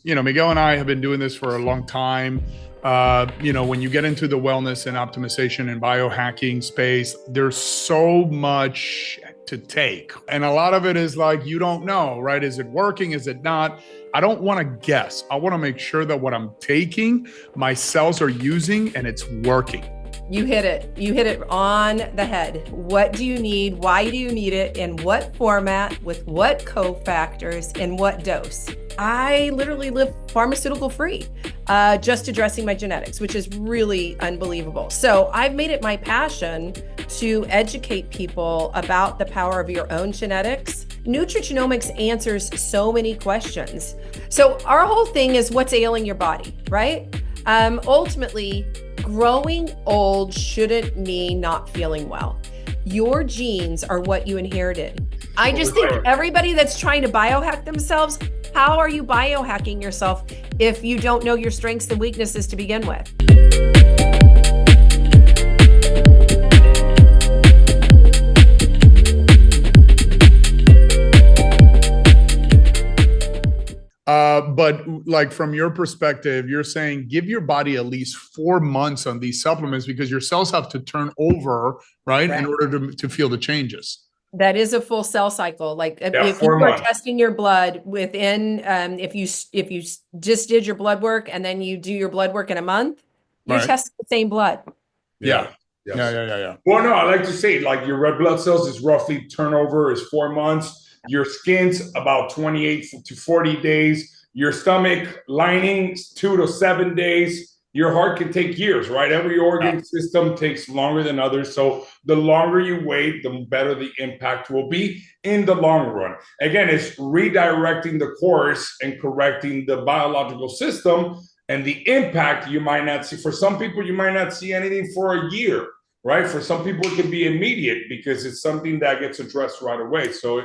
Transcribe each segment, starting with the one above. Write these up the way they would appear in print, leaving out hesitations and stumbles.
Miguel and I have been doing this for a long time. When you get into the wellness and optimization and biohacking space, there's so much to take. And a lot of it is like, you don't know, right? Is it working? Is it not? I don't want to guess. I want to make sure that what I'm taking, my cells are using and it's working. You hit it. You hit it on the head. What do you need? Why do you need it? In what format? With what cofactors? And what dose? I literally live pharmaceutical-free, just addressing my genetics, which is really unbelievable. So I've made it my passion to educate people about the power of your own genetics. Nutrigenomics answers so many questions. So our whole thing is what's ailing your body, right? Ultimately, growing old shouldn't mean not feeling well. Your genes are what you inherited. I just think everybody that's trying to biohack themselves, how are you biohacking yourself if you don't know your strengths and weaknesses to begin with? But like from your perspective, you're saying give your body at least 4 months on these supplements because your cells have to turn over, right? In order to feel the changes. That is a full cell cycle. Like if you are testing your blood within, if you just did your blood work and then you do your blood work in a month, you're testing the same blood. Yeah. Yes. Yeah. Well, no, I like to say like your red blood cells is roughly turnover is 4 months. Your skin's about 28 to 40 days. Your stomach lining 2 to 7 days. Your heart can take years, right? Every organ system takes longer than others. So the longer you wait, the better the impact will be in the long run. Again, it's redirecting the course and correcting the biological system, and the impact you might not see. For some people, you might not see anything for a year, right? For some people, it can be immediate because it's something that gets addressed right away. So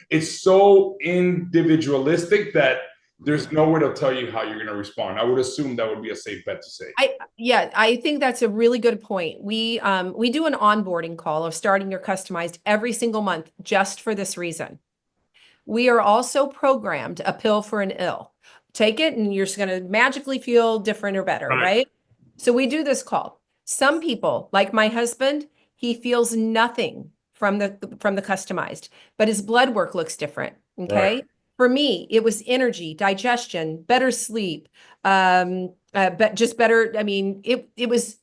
it's so individualistic that there's no way to tell you how you're going to respond. I would assume that would be a safe bet to say. I think that's a really good point. We do an onboarding call of starting your customized every single month just for this reason. We are also programmed a pill for an ill. Take it and you're just going to magically feel different or better, right? So we do this call. Some people, like my husband, he feels nothing from the customized, but his blood work looks different. Okay. Right. For me, it was energy, digestion, better sleep, but just better. I mean, it was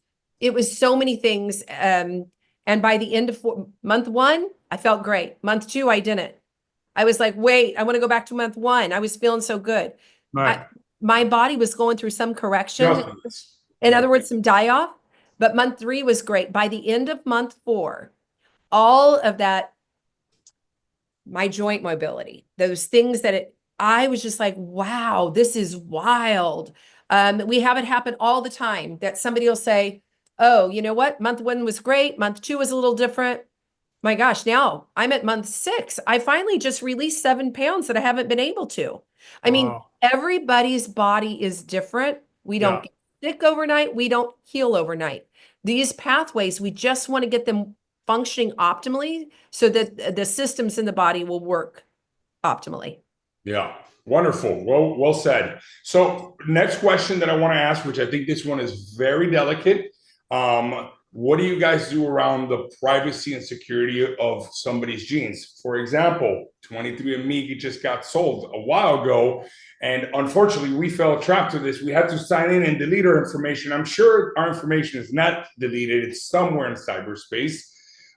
so many things. And by the end of month 1, I felt great. Month 2, I didn't. I was like, wait, I want to go back to month 1. I was feeling so good. Right. My body was going through some correction. In other words, some die-off. But month 3 was great. By the end of month 4, all of that, my joint mobility, those things that I was just like, wow, this is wild. We have it happen all the time that somebody will say, oh, you know what? Month 1 was great. Month 2 was a little different. My gosh, now I'm at month 6. I finally just released 7 pounds that I haven't been able to. I mean, everybody's body is different. We don't get sick overnight. We don't heal overnight. These pathways, we just want to get them functioning optimally so that the systems in the body will work optimally. Yeah, wonderful. Well said. So next question that I want to ask, which I think this one is very delicate. What do you guys do around the privacy and security of somebody's genes? For example, 23andMe just got sold a while ago, and unfortunately, we fell trapped to this. We had to sign in and delete our information. I'm sure our information is not deleted. It's somewhere in cyberspace.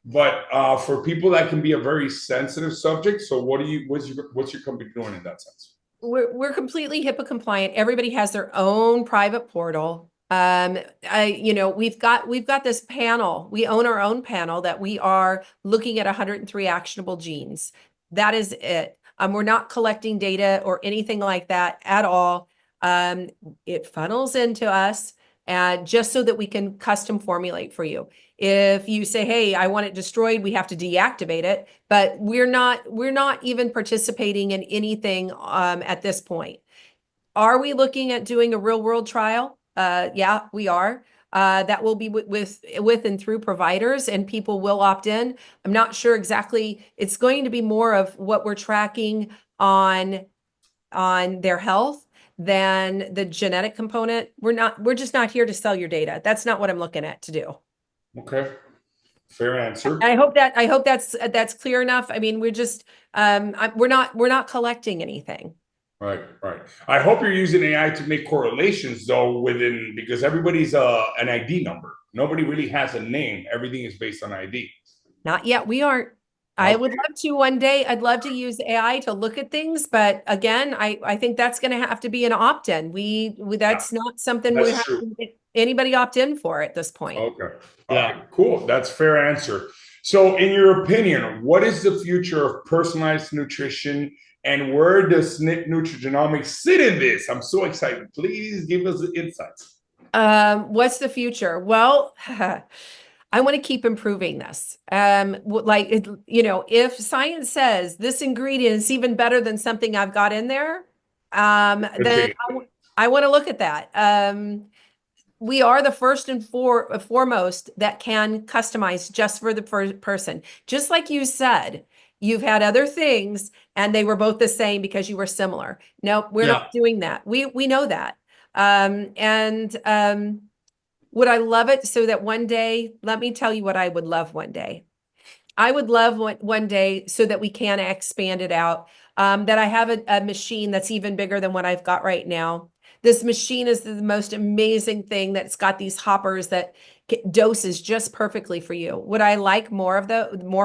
But for people, that can be a very sensitive subject. So what's your company doing in that sense? We're completely HIPAA compliant. Everybody has their own private portal. We've got this panel. We own our own panel that we are looking at 103 actionable genes. That is it. We're not collecting data or anything like that at all. It funnels into us just so that we can custom formulate for you. If you say, hey, I want it destroyed, we have to deactivate it, but we're not even participating in anything at this point. Are we looking at doing a real world trial? Yeah, we are. That will be with and through providers, and people will opt in. I'm not sure exactly. It's going to be more of what we're tracking on their health than the genetic component. We're just not here to sell your data. That's not what I'm looking at to do. Okay. Fair answer. I hope that's clear enough. I mean, we're just we're not collecting anything. Right, right. I hope you're using AI to make correlations though because everybody's an ID number. Nobody really has a name. Everything is based on ID. Not yet. We aren't. I would love to one day. I'd love to use AI to look at things, but again, I think that's going to have to be an opt-in. That's not something we have to get anybody opt in for at this point. Okay. Yeah. Cool. That's fair answer. So in your opinion, what is the future of personalized nutrition and where does SnipNutrigenomics sit in this? I'm so excited. Please give us the insights. What's the future? Well, I want to keep improving this. If science says this ingredient is even better than something I've got in there, then I want to look at that. We are the first and foremost that can customize just for the person. Just like you said, you've had other things and they were both the same because you were similar. Nope, we're not doing that. We know that. Would I love it so that one day, let me tell you what I would love one day. I would love one day so that we can expand it out, that I have a machine that's even bigger than what I've got right now. This machine is the most amazing thing that's got these hoppers that doses just perfectly for you. Would I like more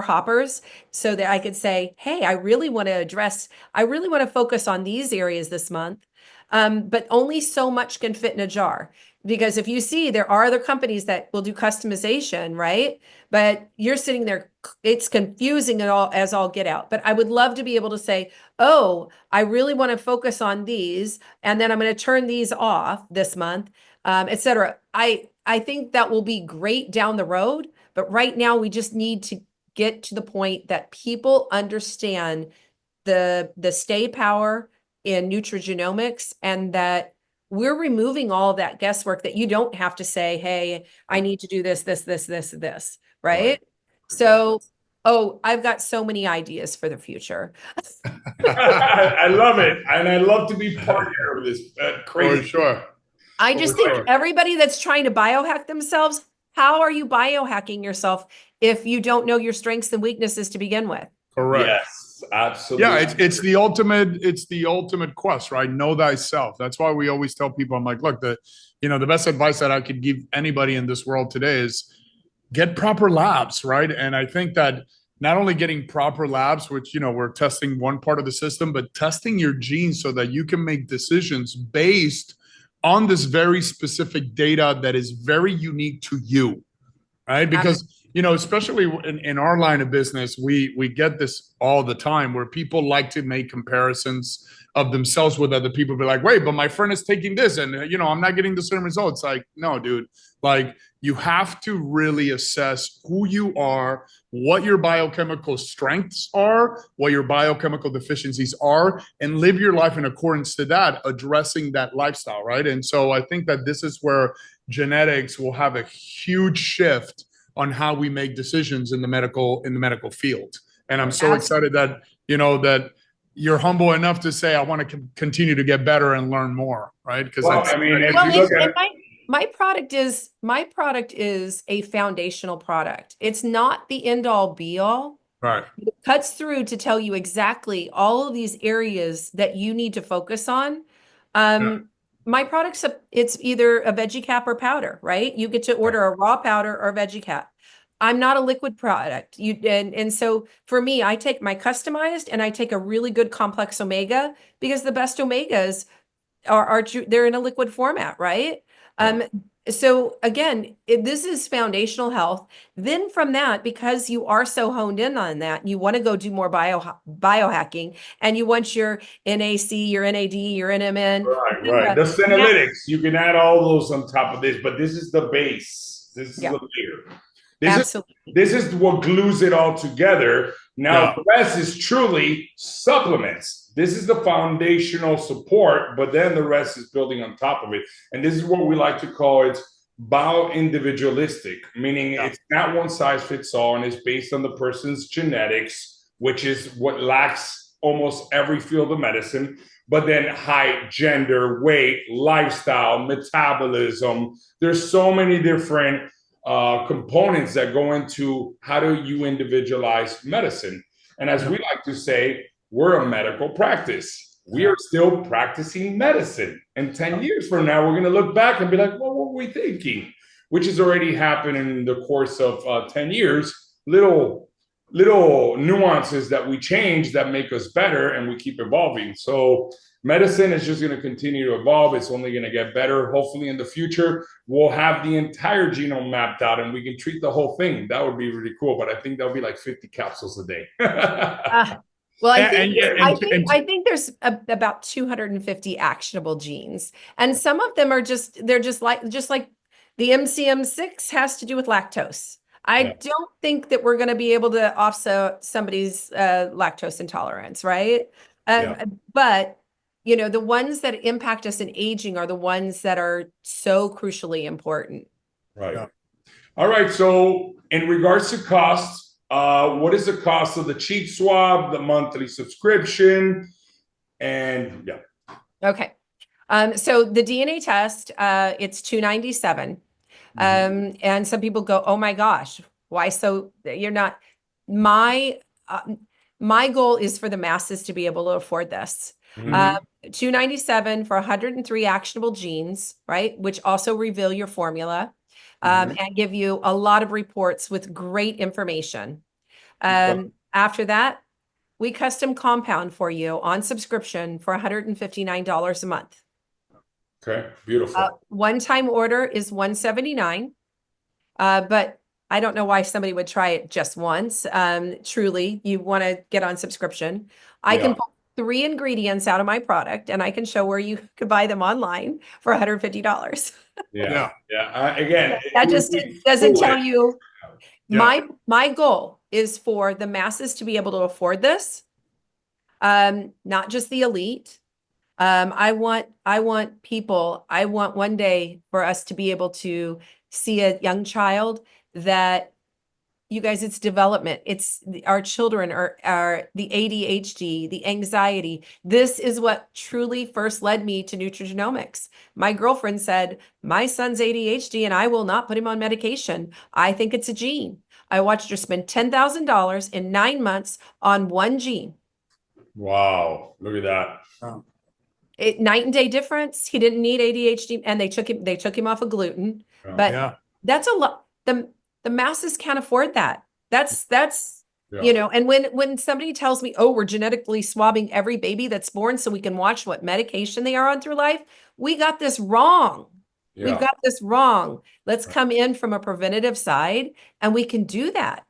hoppers so that I could say, hey, I really want to focus on these areas this month. But only so much can fit in a jar. Because if you see, there are other companies that will do customization, right? But you're sitting there, it's confusing it all as all get out. But I would love to be able to say, oh, I really want to focus on these, and then I'm going to turn these off this month, et cetera. I think that will be great down the road. But right now, we just need to get to the point that people understand the stay power in nutrigenomics, and that we're removing all of that guesswork, that you don't have to say, hey, I need to do this, right? So, I've got so many ideas for the future. I love it. And I love to be partner of this crazy. For sure. I just think everybody that's trying to biohack themselves, how are you biohacking yourself if you don't know your strengths and weaknesses to begin with? Correct. Yes. Absolutely. Yeah, it's the ultimate quest, right? Know thyself. That's why we always tell people, I'm like, look, the best advice that I could give anybody in this world today is get proper labs, right? And I think that not only getting proper labs, which, we're testing one part of the system, but testing your genes so that you can make decisions based on this very specific data that is very unique to you, right? Because especially in our line of business, we get this all the time where people like to make comparisons of themselves with other people. Be like, wait, but my friend is taking this and, I'm not getting the same results. Like, no, dude, like you have to really assess who you are, what your biochemical strengths are, what your biochemical deficiencies are, and live your life in accordance to that, addressing that lifestyle, right? And so I think that this is where genetics will have a huge shift on how we make decisions in the medical field. And I'm so excited that, that you're humble enough to say, I want to continue to get better and learn more, right? Because my product is a foundational product. It's not the end all be all. Right. It cuts through to tell you exactly all of these areas that you need to focus on. My product's it's either a veggie cap or powder, right? You get to order a raw powder or a veggie cap. I'm not a liquid product. And so for me, I take my customized and I take a really good complex omega, because the best omegas they're in a liquid format, right? So again, this is foundational health. Then from that, because you are so honed in on that, you want to go do more biohacking, and you want your NAC, your NAD, your NMN. Right. The Senolytics, you can add all those on top of this, but this is the base. This is the layer. This is what glues it all together. Now, the rest is truly supplements. This is the foundational support, but then the rest is building on top of it. And this is what we like to call it bio-individualistic, meaning it's not one size fits all, and it's based on the person's genetics, which is what lacks almost every field of medicine. but then height, gender, weight, lifestyle, metabolism. There's so many different components that go into how do you individualize medicine. And as we like to say, we're a medical practice. We are still practicing medicine. And 10 years from now, we're going to look back and be like, well, what were we thinking? Which has already happened in the course of 10 years. Little nuances that we change that make us better, and we keep evolving. So medicine is just going to continue to evolve. It's only going to get better. Hopefully in the future, we'll have the entire genome mapped out and we can treat the whole thing. That would be really cool. But I think that'll be like 50 capsules a day. Well, I think there's about 250 actionable genes, and some of them are they're just like the MCM6 has to do with lactose. I don't think that we're going to be able to offset somebody's lactose intolerance, right? But you know, the ones that impact us in aging are the ones that are so crucially important. Right. Yeah. All right. So in regards to costs, what is the cost of the cheek swab, the monthly subscription, and Okay. So the DNA test, it's $297. And some people go, oh my gosh, why? So you're not, my goal is for the masses to be able to afford this. $297 for 103 actionable genes, right? Which also reveal your formula, and give you a lot of reports with great information. After that, we custom compound for you on subscription for $159 a month. Okay, beautiful. One-time order is $179, but I don't know why somebody would try it just once. Truly, you want to get on subscription. I can pull 3 ingredients out of my product, and I can show where you could buy them online for $150. Again, that just doesn't tell you. My goal is for the masses to be able to afford this, not just the elite. I want people, I want one day for us to be able to see a young child that, you guys, it's development. It's our children are the ADHD, the anxiety. This is what truly first led me to nutrigenomics. My girlfriend said, my son's ADHD and I will not put him on medication. I think it's a gene. I watched her spend $10,000 in 9 months on one gene. Wow. Look at that. Oh. Night and day difference. He didn't need ADHD, and they took him off of gluten. But that's a lot. The masses can't afford that. That's you know, and when somebody tells me, oh, we're genetically swabbing every baby that's born so we can watch what medication they are on through life, we got this wrong. We've got this wrong. Let's come in from a preventative side, and we can do that.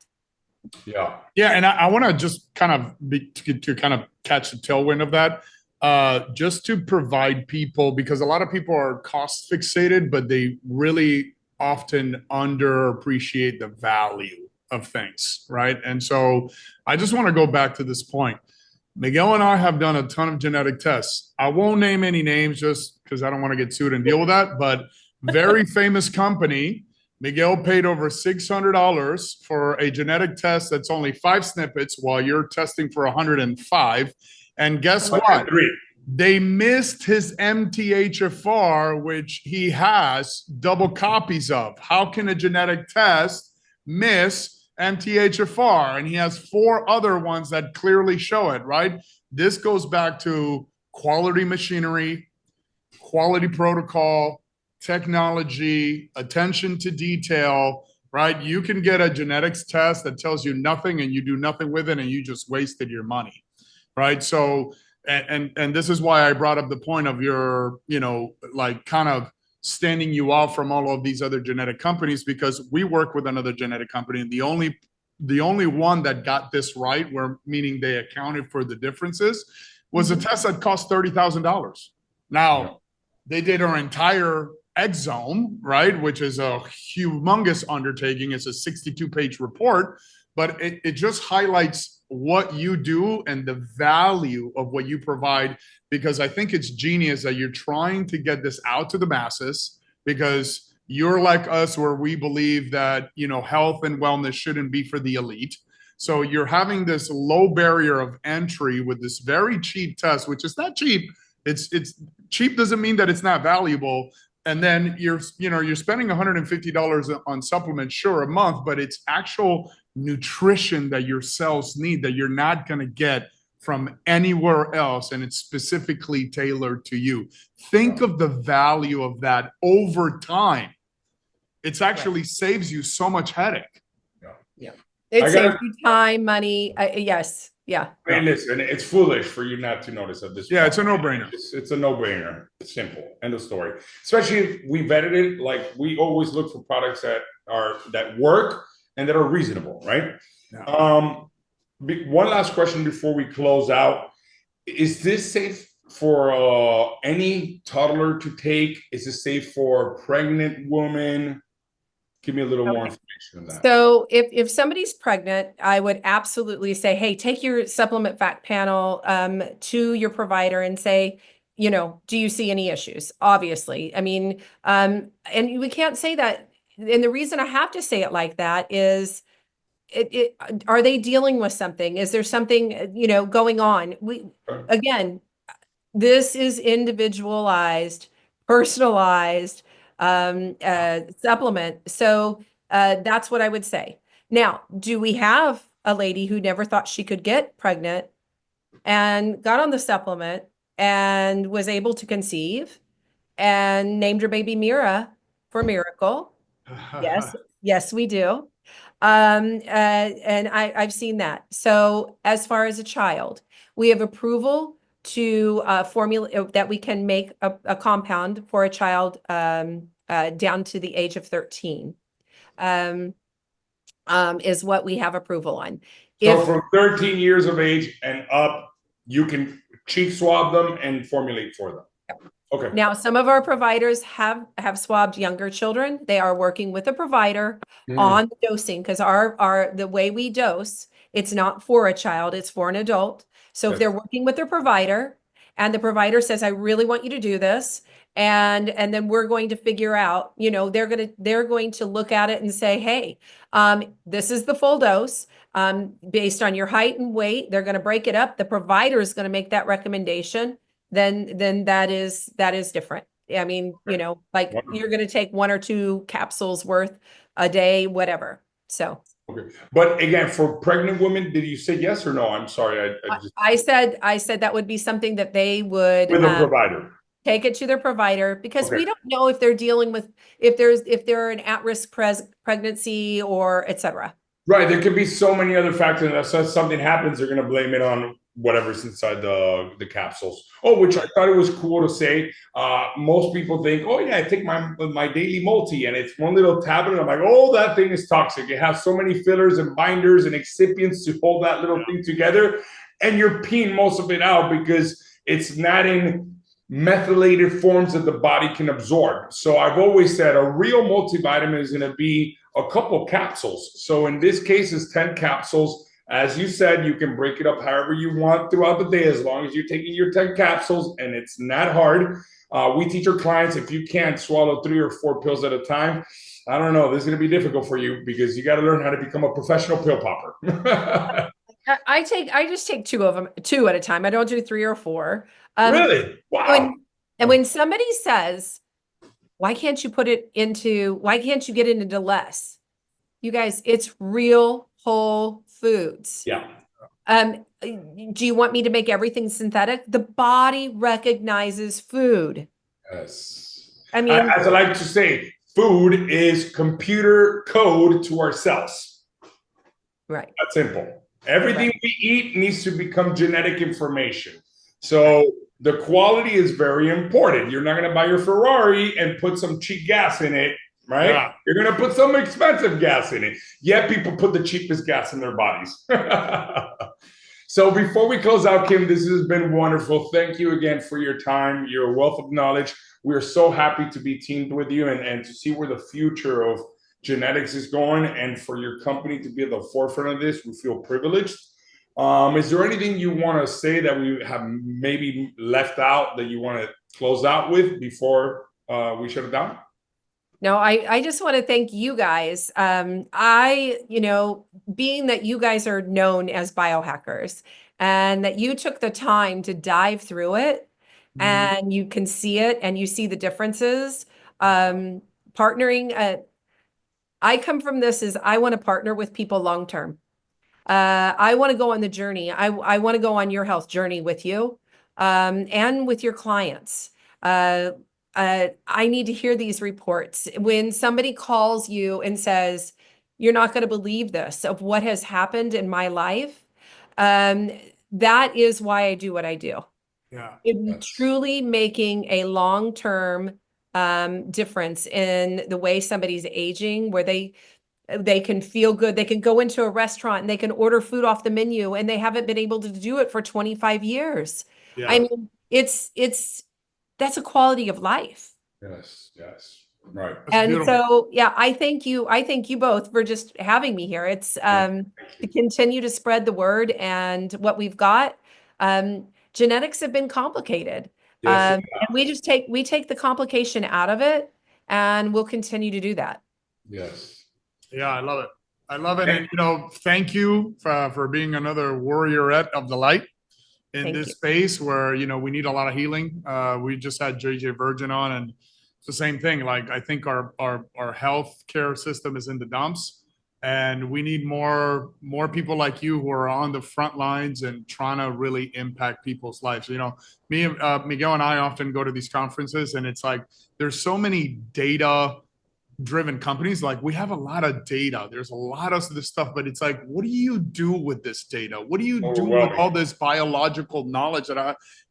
Yeah. And I want to just kind of to kind of catch the tailwind of that. Just to provide people, because a lot of people are cost fixated, but they really often underappreciate the value of things, right? And so I just want to go back to this point. Miguel and I have done a ton of genetic tests. I won't name any names just because I don't want to get sued and deal with that, but very famous company. Miguel paid over $600 for a genetic test that's only 5 snippets while you're testing for 105. And guess what? They missed his MTHFR, which he has double copies of. How can a genetic test miss MTHFR? And he has 4 other ones that clearly show it, right? This goes back to quality machinery, quality protocol, technology, attention to detail, right? You can get a genetics test that tells you nothing and you do nothing with it and you just wasted your money, right? So, and this is why I brought up the point of your, you know, like kind of standing you out from all of these other genetic companies, because we work with another genetic company, and the only one that got this right, where meaning they accounted for the differences, was a test that cost $30,000. Now, they did our entire exome, right, which is a humongous undertaking. It's a 62-page report, but it just highlights what you do and the value of what you provide, because I think it's genius that you're trying to get this out to the masses, because you're like us, where we believe that, you know, health and wellness shouldn't be for the elite. So you're having this low barrier of entry with this very cheap test, which is not cheap It's cheap doesn't mean that it's not valuable. And then you're spending $150 on supplements, sure, a month, but it's actual nutrition that your cells need that you're not going to get from anywhere else, and it's specifically tailored to you. Think of the value of that over time. It's actually saves you so much headache. Yeah. It saves you time, money. Yes. Yeah. I mean, listen, it's foolish for you not to notice at this point. Yeah, it's a no-brainer. It's a no-brainer. It's simple. End of story. Especially if we vetted it. Like, we always look for products that work and that are reasonable, right? Yeah. One last question before we close out. Is this safe for any toddler to take? Is it safe for a pregnant woman? Give me a little more information on that. So if somebody's pregnant, I would absolutely say, hey, take your supplement fact panel to your provider and say, do you see any issues? Obviously. I mean, and we can't say that. And the reason I have to say it like that is, are they dealing with something? Is there something, going on? Again, this is individualized, personalized supplement. So that's what I would say. Now, do we have a lady who never thought she could get pregnant and got on the supplement and was able to conceive and named her baby Mira for Miracle? Yes. Yes, we do. And I've seen that. So as far as a child, we have approval to formulate that we can make a compound for a child down to the age of 13 is what we have approval on. So from 13 years of age and up, you can cheek swab them and formulate for them. Okay. Now, some of our providers have swabbed younger children. They are working with a provider on the dosing, because the way we dose, it's not for a child, it's for an adult. So if they're working with their provider and the provider says, I really want you to do this, and then we're going to figure out, they're going to look at it and say, hey, this is the full dose based on your height and weight. They're going to break it up. The provider is going to make that recommendation. Then that is different. I mean, like you're going to take 1 or 2 capsules worth a day, whatever. So. Okay. But again, for pregnant women, did you say yes or no? I'm sorry. I said that would be something that they would with a provider. Take it to their provider, because we don't know if they're dealing with, if they're an at-risk pregnancy or et cetera. Right. There could be so many other factors. That says something happens, they're going to blame it on whatever's inside the capsules. Oh, which I thought it was cool to say. Most people think, oh yeah, I take my daily multi and it's one little tablet. I'm like, oh, that thing is toxic. It has so many fillers and binders and excipients to hold that little thing together. And you're peeing most of it out because it's not in methylated forms that the body can absorb. So I've always said a real multivitamin is going to be a couple capsules. So in this case, it's 10 capsules. As you said, you can break it up however you want throughout the day, as long as you're taking your 10 capsules, and it's not hard. We teach our clients, if you can't swallow 3 or 4 pills at a time, I don't know, this is going to be difficult for you, because you got to learn how to become a professional pill popper. I just take 2 of them, 2 at a time. I don't do 3 or 4. Really? Wow. When somebody says, why can't you get it into less? You guys, it's real whole foods. Yeah. Do you want me to make everything synthetic? The body recognizes food. Yes. I mean, as I like to say, food is computer code to our cells. Right. That's simple. Everything we eat needs to become genetic information. So the quality is very important. You're not going to buy your Ferrari and put some cheap gas in it, right? Yeah. You're going to put some expensive gas in it. Yet people put the cheapest gas in their bodies. So before we close out, Kim, this has been wonderful. Thank you again for your time, your wealth of knowledge. We are so happy to be teamed with you and to see where the future of genetics is going, and for your company to be at the forefront of this. We feel privileged. Is there anything you want to say that we have maybe left out that you want to close out with before we shut it down? No, I just want to thank you guys. Being that you guys are known as biohackers and that you took the time to dive through it and you can see it and you see the differences. Partnering, I come from this is I want to partner with people long term. I want to go on the journey. I want to go on your health journey with you, and with your clients. I need to hear these reports. When somebody calls you and says, "You're not going to believe this of what has happened in my life," that is why I do what I do. Yeah. It's truly making a long-term difference in the way somebody's aging, where they can feel good. They can go into a restaurant and they can order food off the menu, and they haven't been able to do it for 25 years. Yeah. I mean, that's a quality of life. Yes, yes. Right. That's And beautiful. so, yeah, I thank you both for just having me here. It's to continue to spread the word and what we've got. Genetics have been complicated. Yes, And we take the complication out of it, and we'll continue to do that. yes. Yeah, I love it. I love it. And, thank you for being another warriorette of the light in Thank this you. space where, we need a lot of healing. We just had JJ Virgin on, and it's the same thing. Like, I think our health care system is in the dumps, and we need more people like you who are on the front lines and trying to really impact people's lives. Me, Miguel and I often go to these conferences, and it's like, there's so many data driven companies. Like, we have a lot of data, there's a lot of this stuff, but it's like, what do you do with this data? What do you do with all this biological knowledge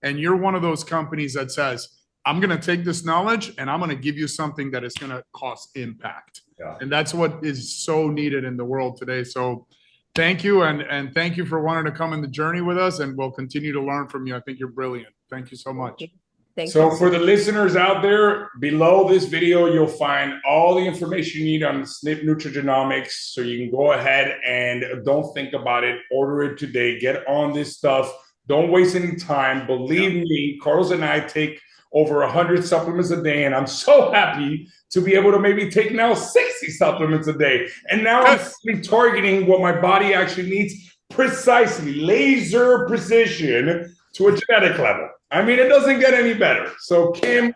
and you're one of those companies that says, I'm going to take this knowledge and I'm going to give you something that is going to cause impact. Yeah. And that's what is so needed in the world today. So thank you. And thank you for wanting to come in the journey with us, and we'll continue to learn from you. I think you're brilliant. Thank you so much. So for the listeners out there, below this video, you'll find all the information you need on SnipNutrigenomics. So you can go ahead and don't think about it. Order it today. Get on this stuff. Don't waste any time. Believe me, Carlos and I take over 100 supplements a day, and I'm so happy to be able to maybe take now 60 supplements a day. And now I'm really targeting what my body actually needs, precisely, laser precision, to a genetic level. I mean, it doesn't get any better. So, Kim,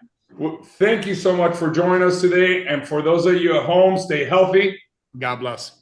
thank you so much for joining us today. And for those of you at home, stay healthy. God bless.